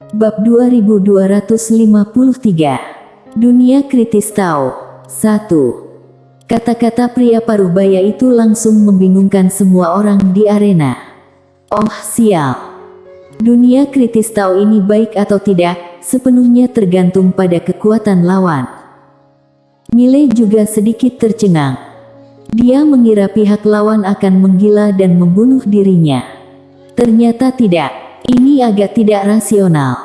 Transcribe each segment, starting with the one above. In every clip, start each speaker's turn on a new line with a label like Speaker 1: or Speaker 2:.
Speaker 1: Bab 2253. Dunia kritis Tao. 1. Kata-kata pria Parubaya itu langsung membingungkan semua orang di arena. Oh sial. Dunia kritis Tao ini baik atau tidak, sepenuhnya tergantung pada kekuatan lawan. Mile juga sedikit tercengang. Dia mengira pihak lawan akan menggila dan membunuh dirinya. Ternyata tidak. Ini agak tidak rasional.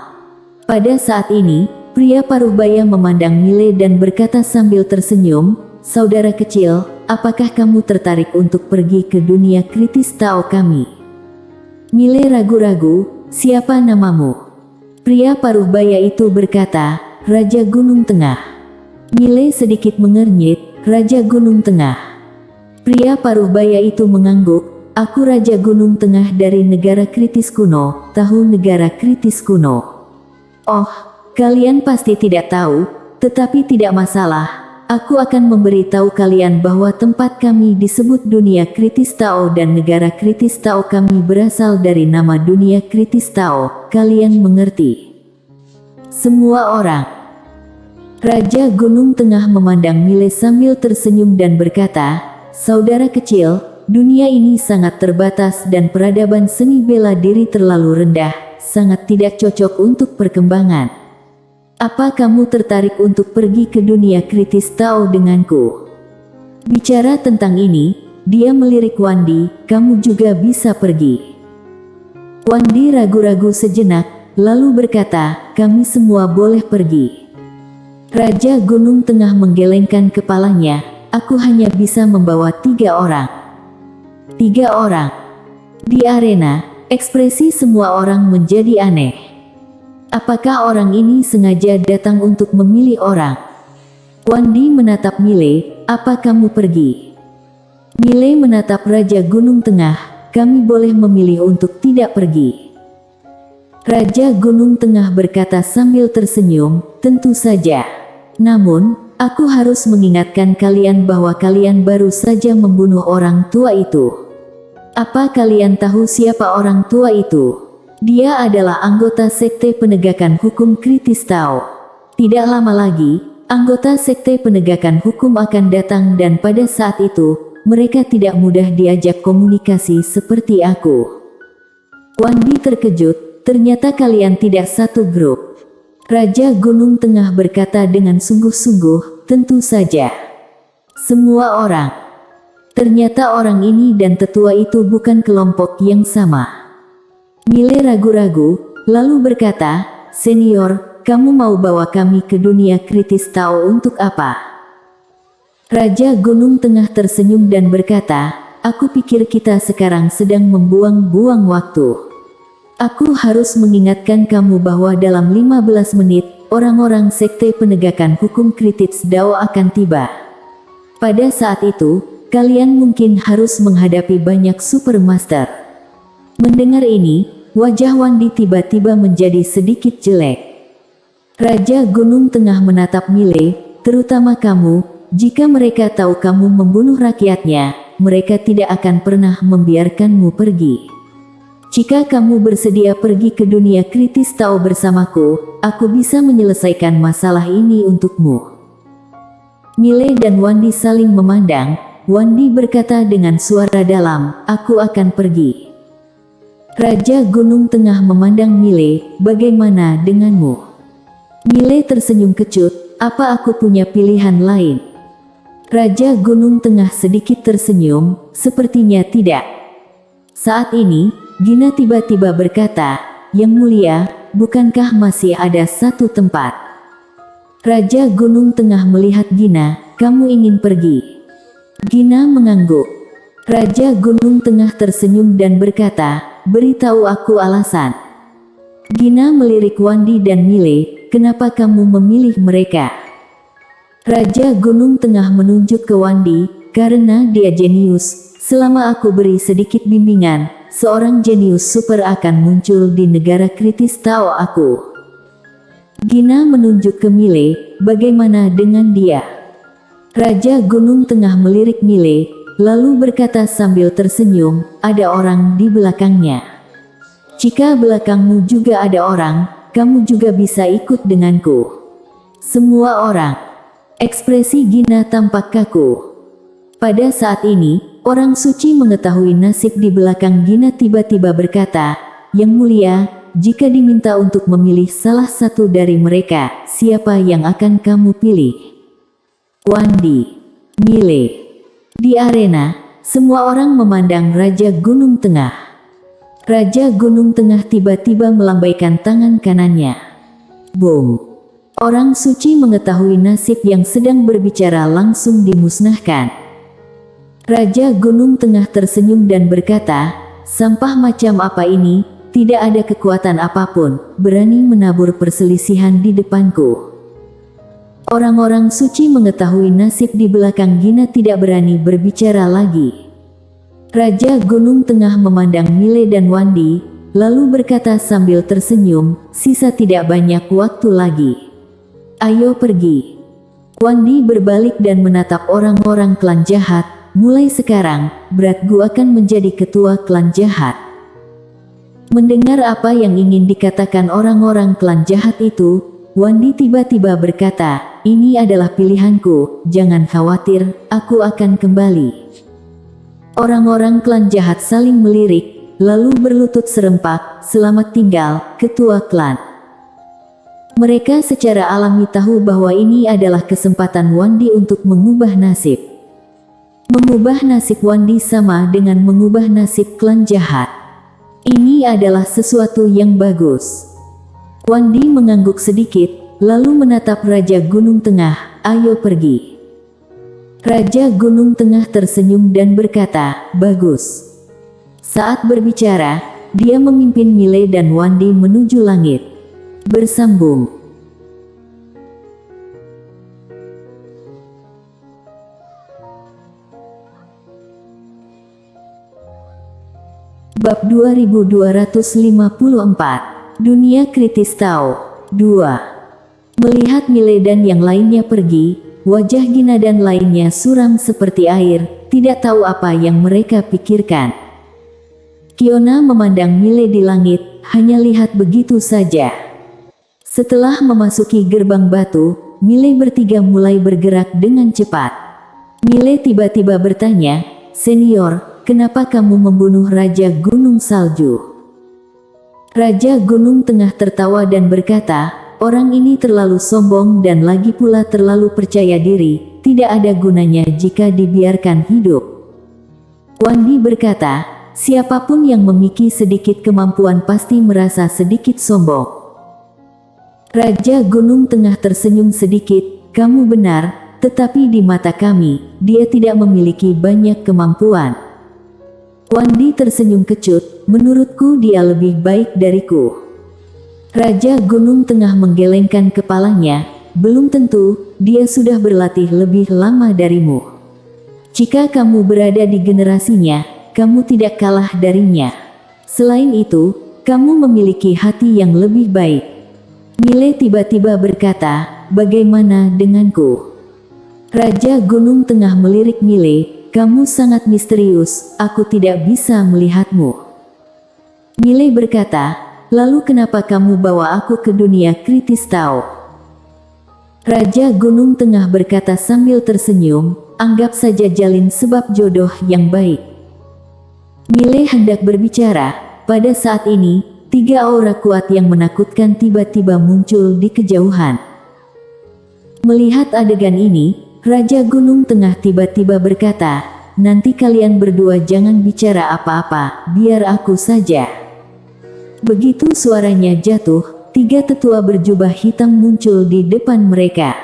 Speaker 1: Pada saat ini, pria Parubaya memandang Mile dan berkata sambil tersenyum, "Saudara kecil, apakah kamu tertarik untuk pergi ke dunia kritis Tao kami?" Mile ragu-ragu, "Siapa namamu?" Pria Parubaya itu berkata, "Raja Gunung Tengah." Mile sedikit mengernyit, "Raja Gunung Tengah." Pria Parubaya itu mengangguk, "Aku Raja Gunung Tengah dari negara kritis kuno." Tahu negara kritis kuno? Oh, kalian pasti tidak tahu, tetapi tidak masalah. Aku akan memberitahu kalian bahwa tempat kami disebut dunia kritis Tao dan negara kritis Tao kami berasal dari nama dunia kritis Tao. Kalian mengerti? Semua orang. Raja Gunung Tengah memandang Mile sambil tersenyum dan berkata, "Saudara kecil, dunia ini sangat terbatas dan peradaban seni bela diri terlalu rendah, sangat tidak cocok untuk perkembangan. Apa kamu tertarik untuk pergi ke dunia kritis Tao denganku?" Bicara tentang ini, dia melirik Wandi, "Kamu juga bisa pergi." Wandi ragu-ragu sejenak, lalu berkata, "Kami semua boleh pergi." Raja Gunung Tengah menggelengkan kepalanya, "Aku hanya bisa membawa 3 orang. 3 orang. Di arena, ekspresi semua orang menjadi aneh. Apakah orang ini sengaja datang untuk memilih orang? Wandi menatap Mile, "Apa kamu pergi?" Mile menatap Raja Gunung Tengah, "Kami boleh memilih untuk tidak pergi." Raja Gunung Tengah berkata sambil tersenyum, "Tentu saja. Namun, aku harus mengingatkan kalian bahwa kalian baru saja membunuh orang tua itu." "Apa kalian tahu siapa orang tua itu?" "Dia adalah anggota Sekte Penegakan Hukum Kritis Tao." Tidak lama lagi, anggota Sekte Penegakan Hukum akan datang dan pada saat itu, mereka tidak mudah diajak komunikasi seperti aku. Wandi terkejut, "Ternyata kalian tidak satu grup." Raja Gunung Tengah berkata dengan sungguh-sungguh, "Tentu saja. Semua orang." Ternyata orang ini dan tetua itu bukan kelompok yang sama. Mile ragu-ragu, lalu berkata, "Senior, kamu mau bawa kami ke dunia kritis Tao untuk apa?" Raja Gunung Tengah tersenyum dan berkata, "Aku pikir kita sekarang sedang membuang-buang waktu. Aku harus mengingatkan kamu bahwa dalam 15 menit, orang-orang Sekte Penegakan Hukum Kritis Tao akan tiba. Pada saat itu, kalian mungkin harus menghadapi banyak Supermaster." Mendengar ini, wajah Wandi tiba-tiba menjadi sedikit jelek. Raja Gunung Tengah menatap Mile, "Terutama kamu, jika mereka tahu kamu membunuh rakyatnya, mereka tidak akan pernah membiarkanmu pergi. Jika kamu bersedia pergi ke dunia kritis Tao bersamaku, aku bisa menyelesaikan masalah ini untukmu." Mile dan Wandi saling memandang. Wandi berkata dengan suara dalam, "Aku akan pergi." Raja Gunung Tengah memandang Mile, "Bagaimana denganmu?" Mile tersenyum kecut, "Apa aku punya pilihan lain?" Raja Gunung Tengah sedikit tersenyum, "Sepertinya tidak." Saat ini, Gina tiba-tiba berkata, "Yang mulia, bukankah masih ada satu tempat?" Raja Gunung Tengah melihat Gina, "Kamu ingin pergi?" Gina mengangguk. Raja Gunung Tengah tersenyum dan berkata, "Beritahu aku alasan." Gina melirik Wandi dan Mile, "Kenapa kamu memilih mereka?" Raja Gunung Tengah menunjuk ke Wandi, "Karena dia jenius. Selama aku beri sedikit bimbingan, seorang jenius super akan muncul di negara kritis Tao aku." Gina menunjuk ke Mile, "Bagaimana dengan dia?" Raja Gunung Tengah melirik Mile, lalu berkata sambil tersenyum, "Ada orang di belakangnya. Jika belakangmu juga ada orang, kamu juga bisa ikut denganku. Semua orang. Ekspresi Gina tampak kaku. Pada saat ini, orang suci mengetahui nasib di belakang Gina tiba-tiba berkata, "Yang mulia, jika diminta untuk memilih salah satu dari mereka, siapa yang akan kamu pilih?" Wandi, Mile. Di arena, semua orang memandang Raja Gunung Tengah. Raja Gunung Tengah tiba-tiba melambaikan tangan kanannya. Boom. Orang suci mengetahui nasib yang sedang berbicara langsung dimusnahkan. Raja Gunung Tengah tersenyum dan berkata, "Sampah macam apa ini? Tidak ada kekuatan apapun, berani menabur perselisihan di depanku." Orang-orang suci mengetahui nasib di belakang Gina tidak berani berbicara lagi. Raja Gunung Tengah memandang Mile dan Wandi, lalu berkata sambil tersenyum, "Sisa tidak banyak waktu lagi. Ayo pergi." Wandi berbalik dan menatap orang-orang klan jahat. "Mulai sekarang, Bratgu akan menjadi ketua klan jahat." Mendengar apa yang ingin dikatakan orang-orang klan jahat itu, Wandi tiba-tiba berkata, "Ini adalah pilihanku, jangan khawatir, aku akan kembali." Orang-orang klan jahat saling melirik, lalu berlutut serempak, "Selamat tinggal, ketua klan." Mereka secara alami tahu bahwa ini adalah kesempatan Wandi untuk mengubah nasib. Mengubah nasib Wandi sama dengan mengubah nasib klan jahat. Ini adalah sesuatu yang bagus. Wandi mengangguk sedikit, lalu menatap Raja Gunung Tengah, "Ayo pergi." Raja Gunung Tengah tersenyum dan berkata, "Bagus." Saat berbicara, dia memimpin Mile dan Wandi menuju langit. Bersambung. Bab 2254. Dunia Kritis Tao 2. Melihat Mile dan yang lainnya pergi, wajah Gina dan lainnya suram seperti air, tidak tahu apa yang mereka pikirkan. Kiona memandang Mile di langit, hanya lihat begitu saja. Setelah memasuki gerbang batu, Mile bertiga mulai bergerak dengan cepat. Mile tiba-tiba bertanya, "Senior, kenapa kamu membunuh Raja Gunung Salju?" Raja Gunung Tengah tertawa dan berkata, "Orang ini terlalu sombong dan lagi pula terlalu percaya diri, tidak ada gunanya jika dibiarkan hidup." Wandi berkata, "Siapapun yang memiliki sedikit kemampuan pasti merasa sedikit sombong." Raja Gunung Tengah tersenyum sedikit, "Kamu benar, tetapi di mata kami, dia tidak memiliki banyak kemampuan." Wandi tersenyum kecut, "Menurutku dia lebih baik dariku." Raja Gunung Tengah menggelengkan kepalanya, "Belum tentu, dia sudah berlatih lebih lama darimu. Jika kamu berada di generasinya, kamu tidak kalah darinya. Selain itu, kamu memiliki hati yang lebih baik." Mile tiba-tiba berkata, "Bagaimana denganku?" Raja Gunung Tengah melirik Mile, "Kamu sangat misterius, aku tidak bisa melihatmu." Mile berkata, "Lalu kenapa kamu bawa aku ke dunia kritis Tao?" Raja Gunung Tengah berkata sambil tersenyum, "Anggap saja jalin sebab jodoh yang baik." Mile hendak berbicara, pada saat ini, 3 aura kuat yang menakutkan tiba-tiba muncul di kejauhan. Melihat adegan ini, Raja Gunung Tengah tiba-tiba berkata, "Nanti kalian berdua jangan bicara apa-apa, biar aku saja." Begitu suaranya jatuh, 3 tetua berjubah hitam muncul di depan mereka.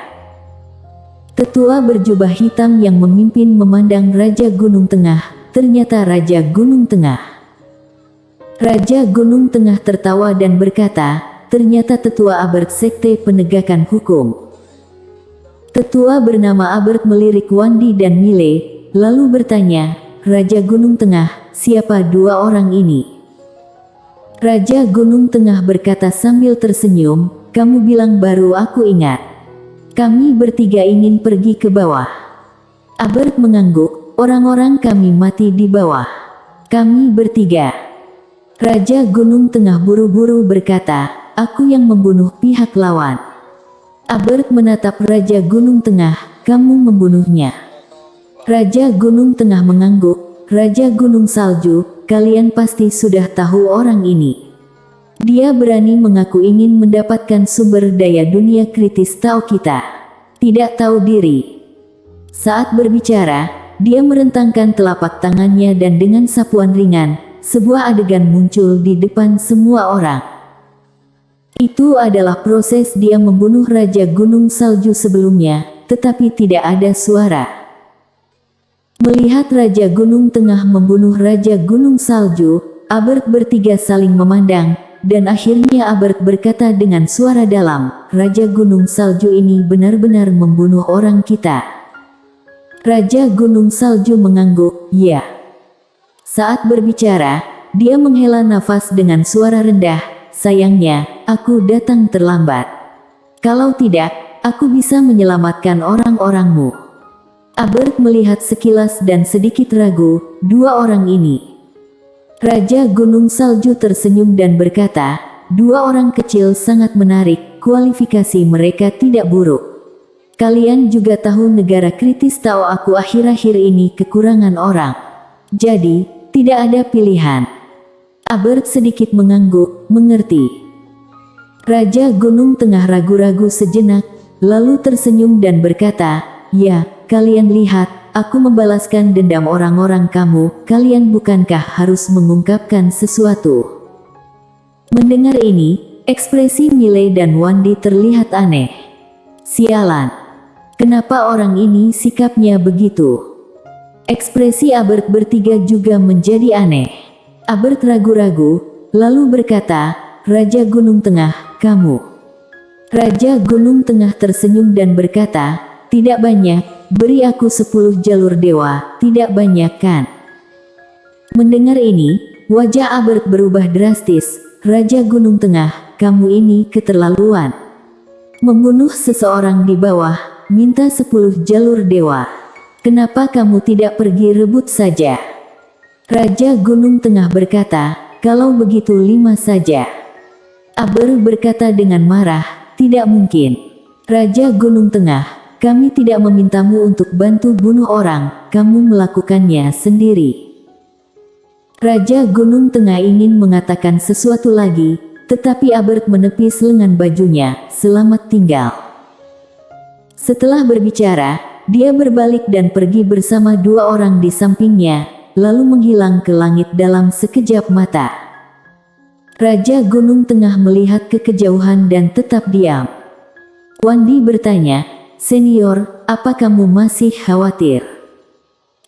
Speaker 1: Tetua berjubah hitam yang memimpin memandang Raja Gunung Tengah, ternyata Raja Gunung Tengah. Raja Gunung Tengah tertawa dan berkata, "Ternyata tetua Abert Sekte Penegakan Hukum." Tetua bernama Abert melirik Wandi dan Mile, lalu bertanya, "Raja Gunung Tengah, siapa 2 orang ini?" Raja Gunung Tengah berkata sambil tersenyum, "Kamu bilang baru aku ingat. Kami bertiga ingin pergi ke bawah." Abert mengangguk, "Orang-orang kami mati di bawah. Kami bertiga." Raja Gunung Tengah buru-buru berkata, aku yang membunuh pihak lawan. Albert menatap Raja Gunung Tengah, kamu membunuhnya. Raja Gunung Tengah mengangguk, Raja Gunung Salju, kalian pasti sudah tahu orang ini. Dia berani mengaku ingin mendapatkan sumber daya dunia kritis Tao kita. Tidak tahu diri. Saat berbicara, dia merentangkan telapak tangannya dan dengan sapuan ringan, sebuah adegan muncul di depan semua orang. Itu adalah proses dia membunuh Raja Gunung Salju sebelumnya, tetapi tidak ada suara. Melihat Raja Gunung Tengah membunuh Raja Gunung Salju, Albert bertiga saling memandang, dan akhirnya Albert berkata dengan suara dalam, Raja Gunung Salju ini benar-benar membunuh orang kita. Raja Gunung Salju mengangguk, ya. Saat berbicara, dia menghela nafas dengan suara rendah, sayangnya, aku datang terlambat. Kalau tidak, aku bisa menyelamatkan orang-orangmu. Albert melihat sekilas dan sedikit ragu, dua orang ini. Raja Gunung Salju tersenyum dan berkata, dua orang kecil sangat menarik, kualifikasi mereka tidak buruk. Kalian juga tahu negara kritis Tao aku akhir-akhir ini kekurangan orang. Jadi, tidak ada pilihan. Albert sedikit mengangguk, mengerti. Raja Gunung Tengah ragu-ragu sejenak, lalu tersenyum dan berkata, ya, kalian lihat. Aku membalaskan dendam orang-orang kamu, kalian bukankah harus mengungkapkan sesuatu? Mendengar ini, ekspresi Miley dan Wandi terlihat aneh. Sialan. Kenapa orang ini sikapnya begitu? Ekspresi Albert bertiga juga menjadi aneh. Albert ragu-ragu, lalu berkata, Raja Gunung Tengah, kamu. Raja Gunung Tengah tersenyum dan berkata, tidak banyak. Beri aku 10 jalur dewa, tidak banyak kan? Mendengar ini, wajah Albert berubah drastis. Raja Gunung Tengah, kamu ini keterlaluan. Membunuh seseorang di bawah, minta 10 jalur dewa. Kenapa kamu tidak pergi rebut saja? Raja Gunung Tengah berkata, kalau begitu 5 saja. Albert berkata dengan marah, tidak mungkin. Raja Gunung Tengah, kami tidak memintamu untuk bantu bunuh orang, kamu melakukannya sendiri. Raja Gunung Tengah ingin mengatakan sesuatu lagi, tetapi Albert menepis lengan bajunya, selamat tinggal. Setelah berbicara, dia berbalik dan pergi bersama dua orang di sampingnya, lalu menghilang ke langit dalam sekejap mata. Raja Gunung Tengah melihat ke kejauhan dan tetap diam. Wandi bertanya, Senior, apa kamu masih khawatir?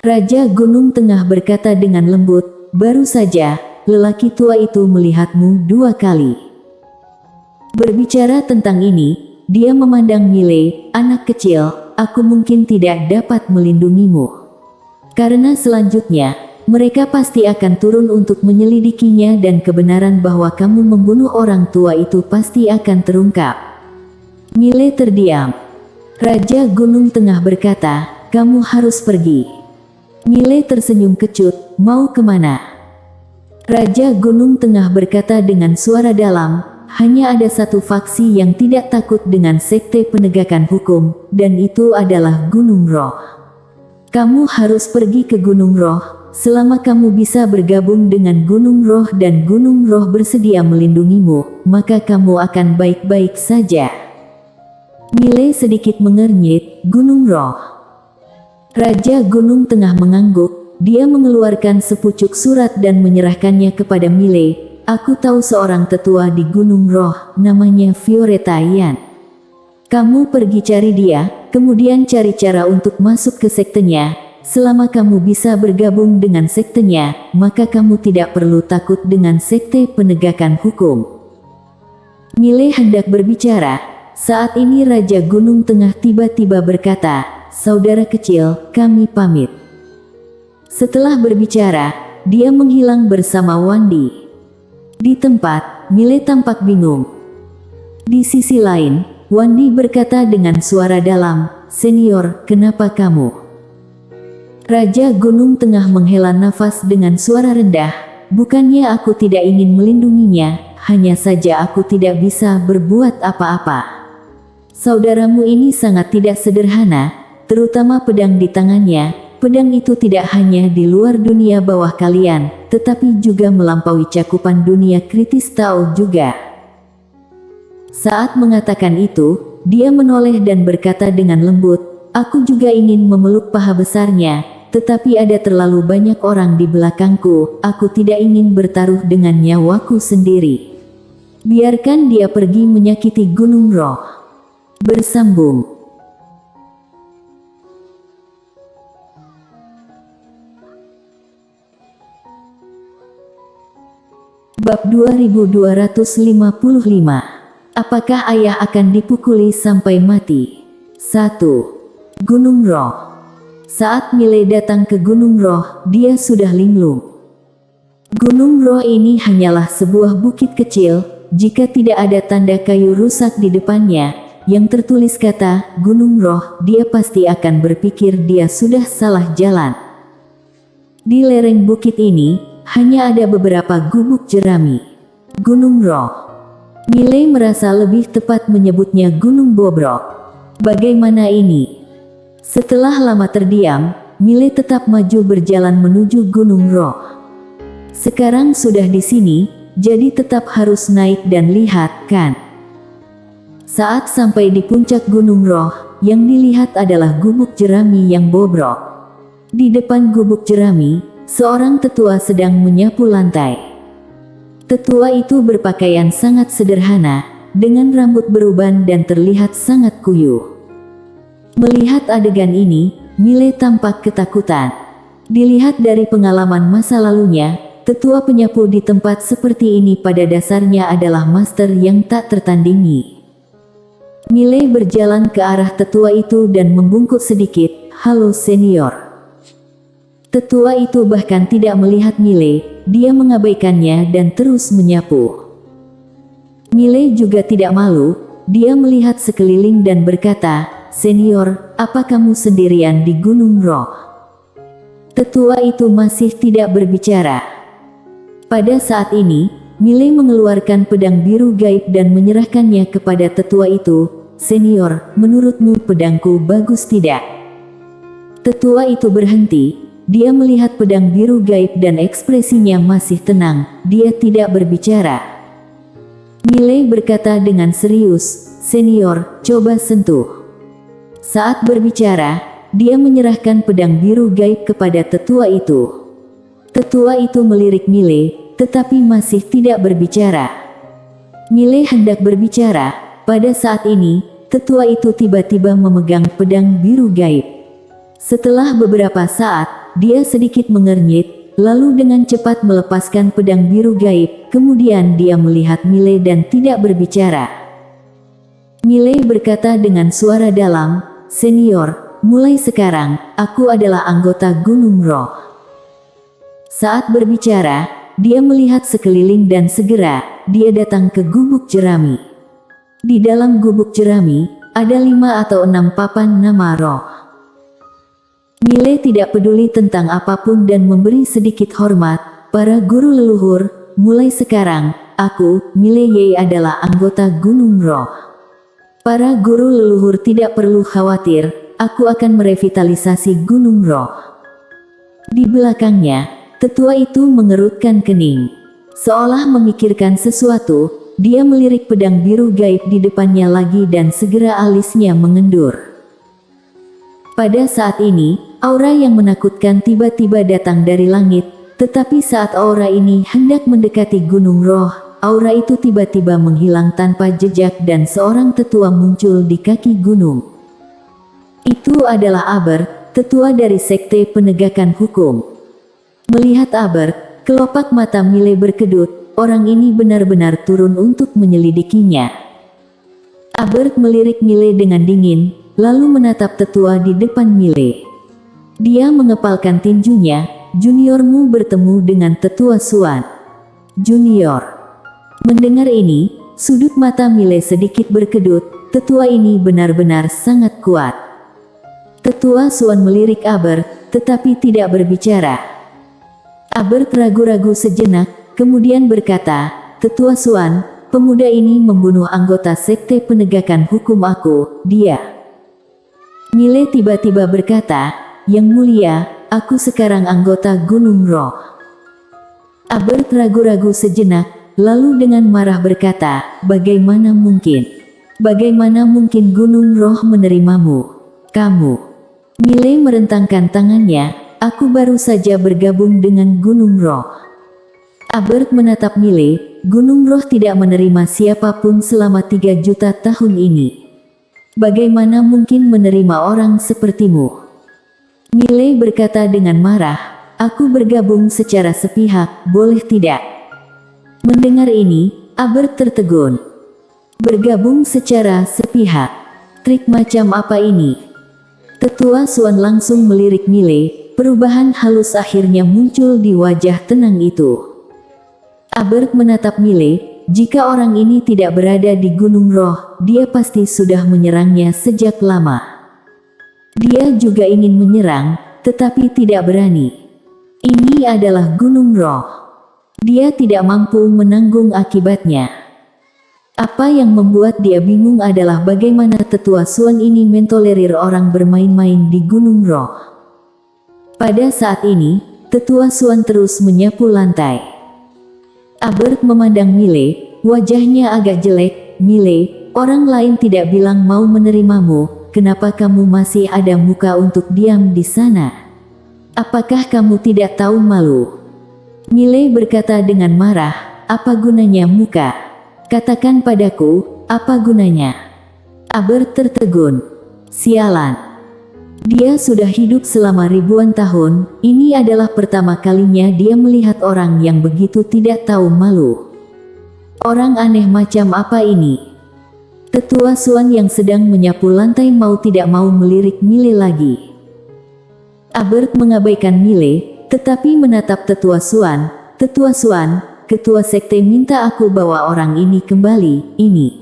Speaker 1: Raja Gunung Tengah berkata dengan lembut, baru saja, lelaki tua itu melihatmu 2 kali. Berbicara tentang ini, dia memandang Miley, anak kecil, aku mungkin tidak dapat melindungimu. Karena selanjutnya, mereka pasti akan turun untuk menyelidikinya dan kebenaran bahwa kamu membunuh orang tua itu pasti akan terungkap. Miley terdiam. Raja Gunung Tengah berkata, kamu harus pergi. Miley tersenyum kecut, mau kemana? Raja Gunung Tengah berkata dengan suara dalam, hanya ada satu faksi yang tidak takut dengan sekte penegakan hukum, dan itu adalah Gunung Roh. Kamu harus pergi ke Gunung Roh, selama kamu bisa bergabung dengan Gunung Roh dan Gunung Roh bersedia melindungimu, maka kamu akan baik-baik saja. Miley sedikit mengernyit, Gunung Roh. Raja Gunung Tengah mengangguk, dia mengeluarkan sepucuk surat dan menyerahkannya kepada Miley. Aku tahu seorang tetua di Gunung Roh, namanya Violeta Yan. Kamu pergi cari dia, kemudian cari cara untuk masuk ke sektenya. Selama kamu bisa bergabung dengan sektenya, maka kamu tidak perlu takut dengan sekte penegakan hukum. Miley hendak berbicara. Saat ini Raja Gunung Tengah tiba-tiba berkata, saudara kecil, kami pamit. Setelah berbicara, dia menghilang bersama Wandi. Di tempat, Miley tampak bingung. Di sisi lain, Wandi berkata dengan suara dalam, Senior, kenapa kamu? Raja Gunung Tengah menghela nafas dengan suara rendah, bukannya aku tidak ingin melindunginya, hanya saja aku tidak bisa berbuat apa-apa. Saudaramu ini sangat tidak sederhana, terutama pedang di tangannya. Pedang itu tidak hanya di luar dunia bawah kalian, tetapi juga melampaui cakupan dunia kritis Tao juga. Saat mengatakan itu, dia menoleh dan berkata dengan lembut, aku juga ingin memeluk paha besarnya, tetapi ada terlalu banyak orang di belakangku, aku tidak ingin bertaruh dengan nyawaku sendiri. Biarkan dia pergi menyakiti Gunung Roh. Bersambung. Bab 2255. Apakah ayah akan dipukuli sampai mati? 1. Gunung Roh. Saat Miley datang ke Gunung Roh, dia sudah linglung. Gunung Roh ini hanyalah sebuah bukit kecil, jika tidak ada tanda kayu rusak di depannya, yang tertulis kata, Gunung Roh, dia pasti akan berpikir dia sudah salah jalan. Di lereng bukit ini, hanya ada beberapa gubuk jerami. Gunung Roh. Miley merasa lebih tepat menyebutnya Gunung Bobrok. Bagaimana ini? Setelah lama terdiam, Miley tetap maju berjalan menuju Gunung Roh. Sekarang sudah di sini, jadi tetap harus naik dan lihat, kan? Saat sampai di puncak Gunung Roh, yang dilihat adalah gubuk jerami yang bobrok. Di depan gubuk jerami, seorang tetua sedang menyapu lantai. Tetua itu berpakaian sangat sederhana, dengan rambut beruban dan terlihat sangat kuyuh. Melihat adegan ini, Miley tampak ketakutan. Dilihat dari pengalaman masa lalunya, tetua penyapu di tempat seperti ini pada dasarnya adalah master yang tak tertandingi. Miley berjalan ke arah tetua itu dan membungkuk sedikit, "Halo senior." Tetua itu bahkan tidak melihat Miley, dia mengabaikannya dan terus menyapu. Miley juga tidak malu, dia melihat sekeliling dan berkata, "Senior, apa kamu sendirian di Gunung Roh?" Tetua itu masih tidak berbicara. Pada saat ini, Miley mengeluarkan pedang biru gaib dan menyerahkannya kepada tetua itu. "Senior, menurutmu pedangku bagus tidak?" Tetua itu berhenti. Dia melihat pedang biru gaib dan ekspresinya masih tenang, dia tidak berbicara. Miley berkata dengan serius, "Senior, coba sentuh." Saat berbicara, dia menyerahkan pedang biru gaib kepada tetua itu. Tetua itu melirik Miley, tetapi masih tidak berbicara. Miley hendak berbicara, pada saat ini, tetua itu tiba-tiba memegang pedang biru gaib. Setelah beberapa saat, dia sedikit mengernyit, lalu dengan cepat melepaskan pedang biru gaib, kemudian dia melihat Miley dan tidak berbicara. Miley berkata dengan suara dalam, "Senior, mulai sekarang, aku adalah anggota Gunung Roh." Saat berbicara, dia melihat sekeliling dan segera, dia datang ke gubuk jerami. Di dalam gubuk jerami, ada 5 atau 6 papan nama roh. Miley tidak peduli tentang apapun dan memberi sedikit hormat. "Para guru leluhur, mulai sekarang, aku, Miley Ye adalah anggota Gunung Roh. Para guru leluhur tidak perlu khawatir, aku akan merevitalisasi Gunung Roh." Di belakangnya, tetua itu mengerutkan kening. Seolah memikirkan sesuatu, dia melirik pedang biru gaib di depannya lagi dan segera alisnya mengendur. Pada saat ini, aura yang menakutkan tiba-tiba datang dari langit, tetapi saat aura ini hendak mendekati Gunung Roh, aura itu tiba-tiba menghilang tanpa jejak dan seorang tetua muncul di kaki gunung. Itu adalah Aber, tetua dari Sekte Penegakan Hukum. Melihat Aber, kelopak mata Miley berkedut, orang ini benar-benar turun untuk menyelidikinya. Aber melirik Miley dengan dingin, lalu menatap tetua di depan Miley. Dia mengepalkan tinjunya, "Juniormu bertemu dengan tetua Suan." "Junior." Mendengar ini, sudut mata Miley sedikit berkedut, tetua ini benar-benar sangat kuat. Tetua Suan melirik Aber, tetapi tidak berbicara. Aber ragu-ragu sejenak, kemudian berkata, Tetua Suan, pemuda ini membunuh anggota sekte penegakan hukum aku, dia. Mile tiba-tiba berkata, Yang Mulia, aku sekarang anggota Gunung Roh. Albert ragu-ragu sejenak, lalu dengan marah berkata, bagaimana mungkin? Bagaimana mungkin Gunung Roh menerimamu? Kamu. Mile merentangkan tangannya, aku baru saja bergabung dengan Gunung Roh. Albert menatap Mile, Gunung Roh tidak menerima siapapun selama 3 juta tahun ini. Bagaimana mungkin menerima orang sepertimu? Mile berkata dengan marah, aku bergabung secara sepihak, boleh tidak? Mendengar ini, Albert tertegun. Bergabung secara sepihak. Trik macam apa ini? Tetua Suan langsung melirik Mile, perubahan halus akhirnya muncul di wajah tenang itu. Albert menatap Mile, jika orang ini tidak berada di Gunung Roh, dia pasti sudah menyerangnya sejak lama. Dia juga ingin menyerang, tetapi tidak berani. Ini adalah Gunung Roh. Dia tidak mampu menanggung akibatnya. Apa yang membuat dia bingung adalah bagaimana Tetua Suan ini mentolerir orang bermain-main di Gunung Roh. Pada saat ini, Tetua Suan terus menyapu lantai. Albert memandang Mile, wajahnya agak jelek. Mile, orang lain tidak bilang mau menerimamu, kenapa kamu masih ada muka untuk diam di sana? Apakah kamu tidak tahu malu? Mile berkata dengan marah, apa gunanya muka? Katakan padaku, apa gunanya? Albert tertegun. Sialan. Dia sudah hidup selama ribuan tahun, ini adalah pertama kalinya dia melihat orang yang begitu tidak tahu malu. Orang aneh macam apa ini? Tetua Suan yang sedang menyapu lantai mau tidak mau melirik Mile lagi. Albert mengabaikan Mile, tetapi menatap Tetua Suan. Tetua Suan, ketua sekte minta aku bawa orang ini kembali, ini.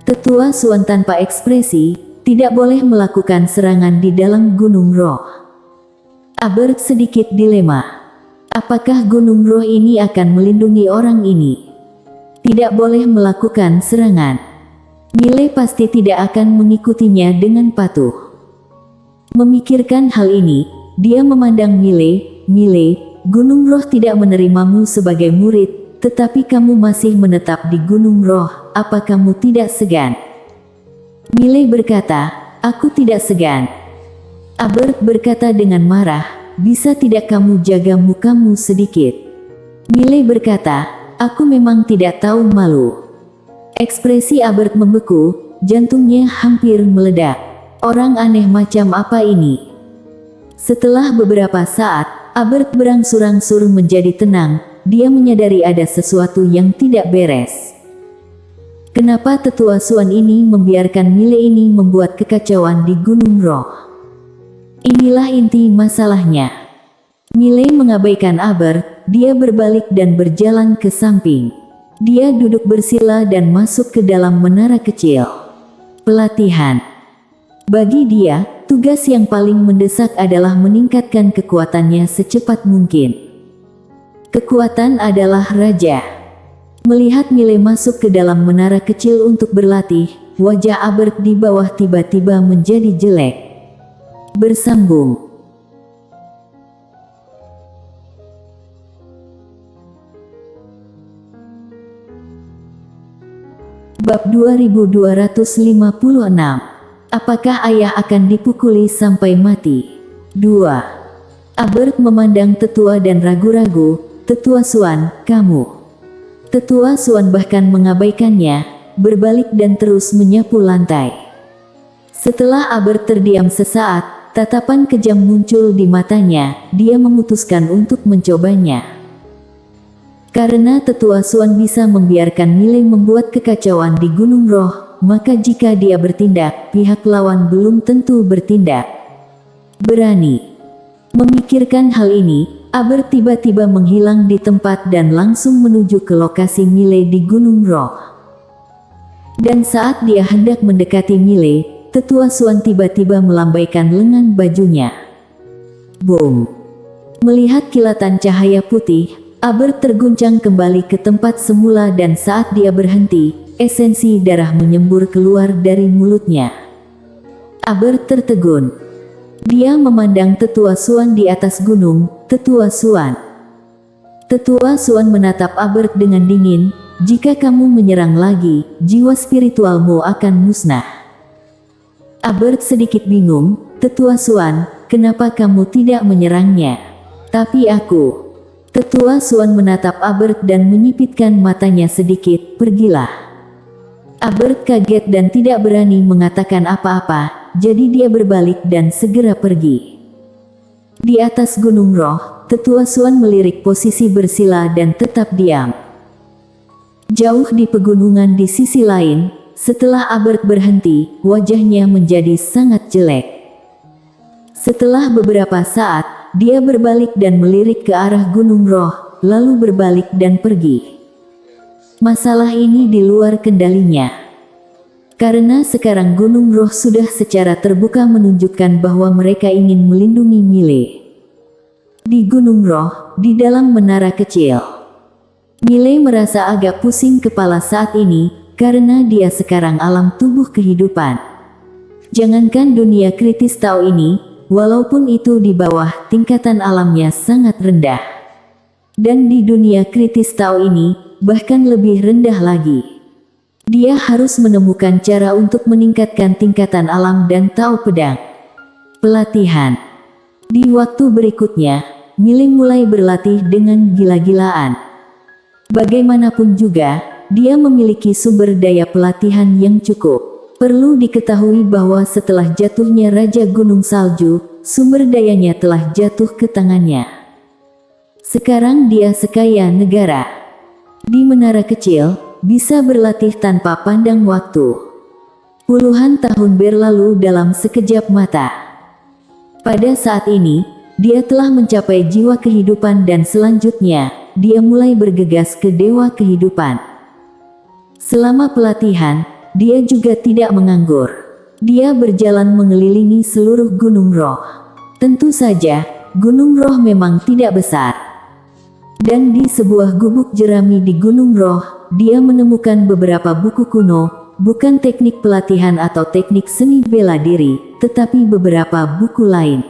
Speaker 1: Tetua Suan tanpa ekspresi, tidak boleh melakukan serangan di dalam Gunung Roh. Albert sedikit dilema. Apakah Gunung Roh ini akan melindungi orang ini? Tidak boleh melakukan serangan. Mile pasti tidak akan mengikutinya dengan patuh. Memikirkan hal ini, dia memandang Mile. Mile, Gunung Roh tidak menerimamu sebagai murid, tetapi kamu masih menetap di Gunung Roh, apa kamu tidak segan? Mile berkata, aku tidak segan. Albert berkata dengan marah, bisa tidak kamu jaga mukamu sedikit? Mile berkata, aku memang tidak tahu malu. Ekspresi Albert membeku, jantungnya hampir meledak. Orang aneh macam apa ini? Setelah beberapa saat, Albert berangsur-angsur menjadi tenang, dia menyadari ada sesuatu yang tidak beres. Kenapa Tetua Suan ini membiarkan Mile ini membuat kekacauan di Gunung Roh? Inilah inti masalahnya. Mile mengabaikan Albert, dia berbalik dan berjalan ke samping. Dia duduk bersila dan masuk ke dalam menara kecil. Pelatihan. Bagi dia, tugas yang paling mendesak adalah meningkatkan kekuatannya secepat mungkin. Kekuatan adalah raja. Melihat Mile masuk ke dalam menara kecil untuk berlatih, wajah Albert di bawah tiba-tiba menjadi jelek. Bersambung. Bab 2256. Apakah ayah akan dipukuli sampai mati? 2. Albert memandang tetua dan ragu-ragu. Tetua Suan, kamu. Tetua Suan bahkan mengabaikannya, berbalik dan terus menyapu lantai. Setelah Albert terdiam sesaat, tatapan kejam muncul di matanya, dia memutuskan untuk mencobanya. Karena Tetua Suan bisa membiarkan Mile membuat kekacauan di Gunung Roh, maka jika dia bertindak, pihak lawan belum tentu bertindak. Berani. Memikirkan hal ini, Albert tiba-tiba menghilang di tempat dan langsung menuju ke lokasi Mile di Gunung Roh. Dan saat dia hendak mendekati Mile, Tetua Suan tiba-tiba melambaikan lengan bajunya. Boom! Melihat kilatan cahaya putih, Albert terguncang kembali ke tempat semula dan saat dia berhenti, esensi darah menyembur keluar dari mulutnya. Albert tertegun. Dia memandang Tetua Suan di atas gunung. Tetua Suan. Tetua Suan menatap Albert dengan dingin. Jika kamu menyerang lagi, jiwa spiritualmu akan musnah. Albert sedikit bingung. Tetua Suan, kenapa kamu tidak menyerangnya? Tapi aku. Tetua Suan menatap Albert dan menyipitkan matanya sedikit. Pergilah. Albert kaget dan tidak berani mengatakan apa-apa, jadi dia berbalik dan segera pergi. Di atas Gunung Roh, Tetua Suan melirik posisi bersila dan tetap diam. Jauh di pegunungan di sisi lain, setelah Albert berhenti, wajahnya menjadi sangat jelek. Setelah beberapa saat, dia berbalik dan melirik ke arah Gunung Roh, lalu berbalik dan pergi. Masalah ini di luar kendalinya. Karena sekarang Gunung Roh sudah secara terbuka menunjukkan bahwa mereka ingin melindungi Mile. Di Gunung Roh, di dalam menara kecil, Mile merasa agak pusing kepala saat ini, karena dia sekarang alam tubuh kehidupan. Jangankan dunia kritis Tao ini, walaupun itu di bawah tingkatan alamnya sangat rendah. Dan di dunia kritis Tao ini, bahkan lebih rendah lagi. Dia harus menemukan cara untuk meningkatkan tingkatan alam dan Tao pedang. Pelatihan. Di waktu berikutnya, Mile mulai berlatih dengan gila-gilaan. Bagaimanapun juga, dia memiliki sumber daya pelatihan yang cukup. Perlu diketahui bahwa setelah jatuhnya Raja Gunung Salju, sumber dayanya telah jatuh ke tangannya. Sekarang dia sekaya negara. Di menara kecil, bisa berlatih tanpa pandang waktu. Puluhan tahun berlalu dalam sekejap mata. Pada saat ini, dia telah mencapai jiwa kehidupan dan selanjutnya, dia mulai bergegas ke dewa kehidupan. Selama pelatihan, dia juga tidak menganggur. Dia berjalan mengelilingi seluruh Gunung Roh. Tentu saja, Gunung Roh memang tidak besar. Dan di sebuah gubuk jerami di Gunung Roh, dia menemukan beberapa buku kuno, bukan teknik pelatihan atau teknik seni bela diri, tetapi beberapa buku lain.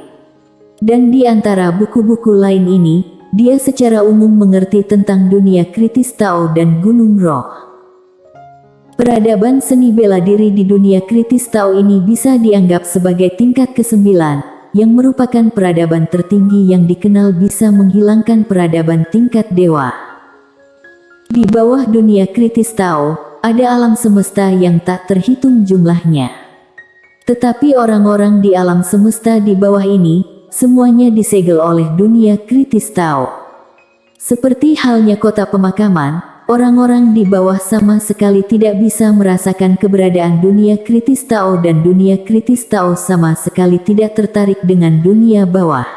Speaker 1: Dan di antara buku-buku lain ini, dia secara umum mengerti tentang dunia kritis Tao dan Gunung Roh. Peradaban seni bela diri di dunia kritis Tao ini bisa dianggap sebagai tingkat ke-9, yang merupakan peradaban tertinggi yang dikenal bisa menghilangkan peradaban tingkat dewa. Di bawah dunia kritis Tao, ada alam semesta yang tak terhitung jumlahnya. Tetapi orang-orang di alam semesta di bawah ini, semuanya disegel oleh dunia kritis Tao. Seperti halnya kota pemakaman, orang-orang di bawah sama sekali tidak bisa merasakan keberadaan dunia kritis Tao dan dunia kritis Tao sama sekali tidak tertarik dengan dunia bawah.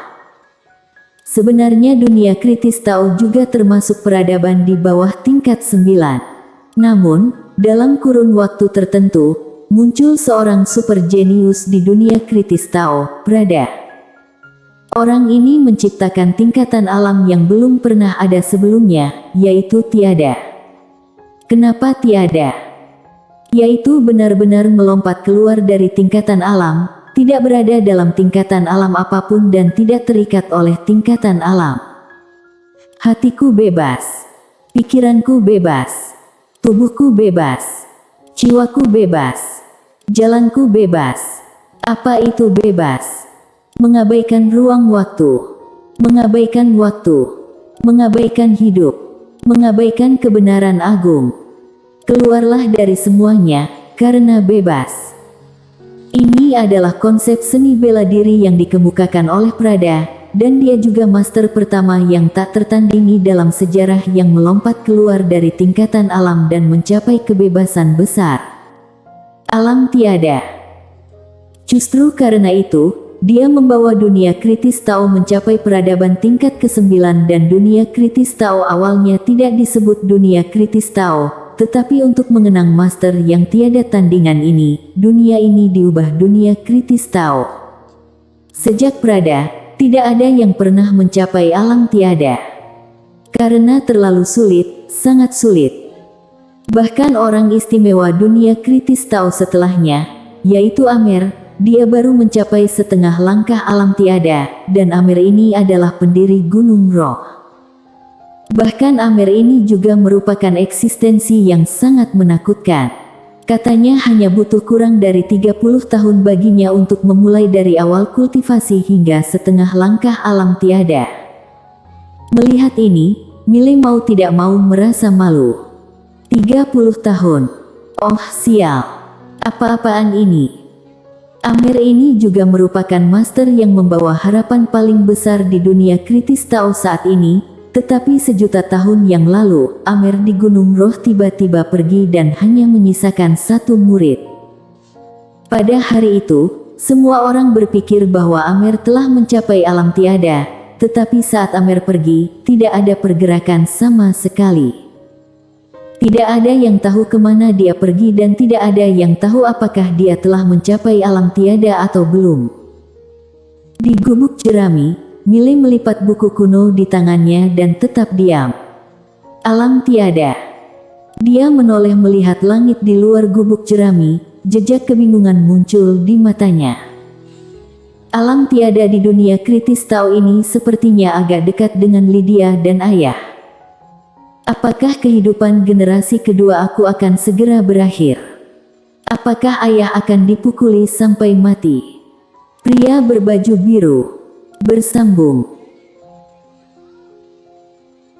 Speaker 1: Sebenarnya dunia kritis Tao juga termasuk peradaban di bawah tingkat 9. Namun, dalam kurun waktu tertentu, muncul seorang super jenius di dunia kritis Tao, Prada. Orang ini menciptakan tingkatan alam yang belum pernah ada sebelumnya, yaitu tiada. Kenapa tiada? Yaitu benar-benar melompat keluar dari tingkatan alam, tidak berada dalam tingkatan alam apapun dan tidak terikat oleh tingkatan alam. Hatiku bebas, pikiranku bebas, tubuhku bebas, jiwaku bebas, jalanku bebas. Apa itu bebas? Mengabaikan ruang waktu, mengabaikan waktu, mengabaikan hidup, mengabaikan kebenaran agung. Keluarlah dari semuanya, karena bebas. Ini adalah konsep seni bela diri yang dikemukakan oleh Prada, dan dia juga master pertama yang tak tertandingi dalam sejarah yang melompat keluar dari tingkatan alam dan mencapai kebebasan besar. Alam tiada. Justru karena itu, dia membawa dunia kritis Tao mencapai peradaban tingkat ke-9 dan dunia kritis Tao awalnya tidak disebut dunia kritis Tao, tetapi untuk mengenang master yang tiada tandingan ini, dunia ini diubah dunia kritis Tao. Sejak Prada, tidak ada yang pernah mencapai alam tiada. Karena terlalu sulit, sangat sulit. Bahkan orang istimewa dunia kritis tahu setelahnya, yaitu Amer, dia baru mencapai setengah langkah alam tiada, dan Amer ini adalah pendiri Gunung Roh. Bahkan Amer ini juga merupakan eksistensi yang sangat menakutkan. Katanya hanya butuh kurang dari 30 tahun baginya untuk memulai dari awal kultivasi hingga setengah langkah alam tiada. Melihat ini, Mile mau tidak mau merasa malu. 30 tahun. Oh sial. Apa-apaan ini? Amer ini juga merupakan master yang membawa harapan paling besar di dunia kritis Tao saat ini, tetapi sejuta tahun yang lalu, Amer di Gunung Roh tiba-tiba pergi dan hanya menyisakan satu murid. Pada hari itu, semua orang berpikir bahwa Amer telah mencapai alam tiada, tetapi saat Amer pergi, tidak ada pergerakan sama sekali. Tidak ada yang tahu kemana dia pergi dan tidak ada yang tahu apakah dia telah mencapai alam tiada atau belum. Di gubuk jerami, Mile melipat buku kuno di tangannya dan tetap diam. Alam tiada. Dia menoleh melihat langit di luar gubuk jerami, jejak kebingungan muncul di matanya. Alam tiada di dunia kritis Tao ini sepertinya agak dekat dengan Lydia dan ayah. Apakah kehidupan generasi kedua aku akan segera berakhir? Apakah ayah akan dipukuli sampai mati? Pria berbaju biru bersambung.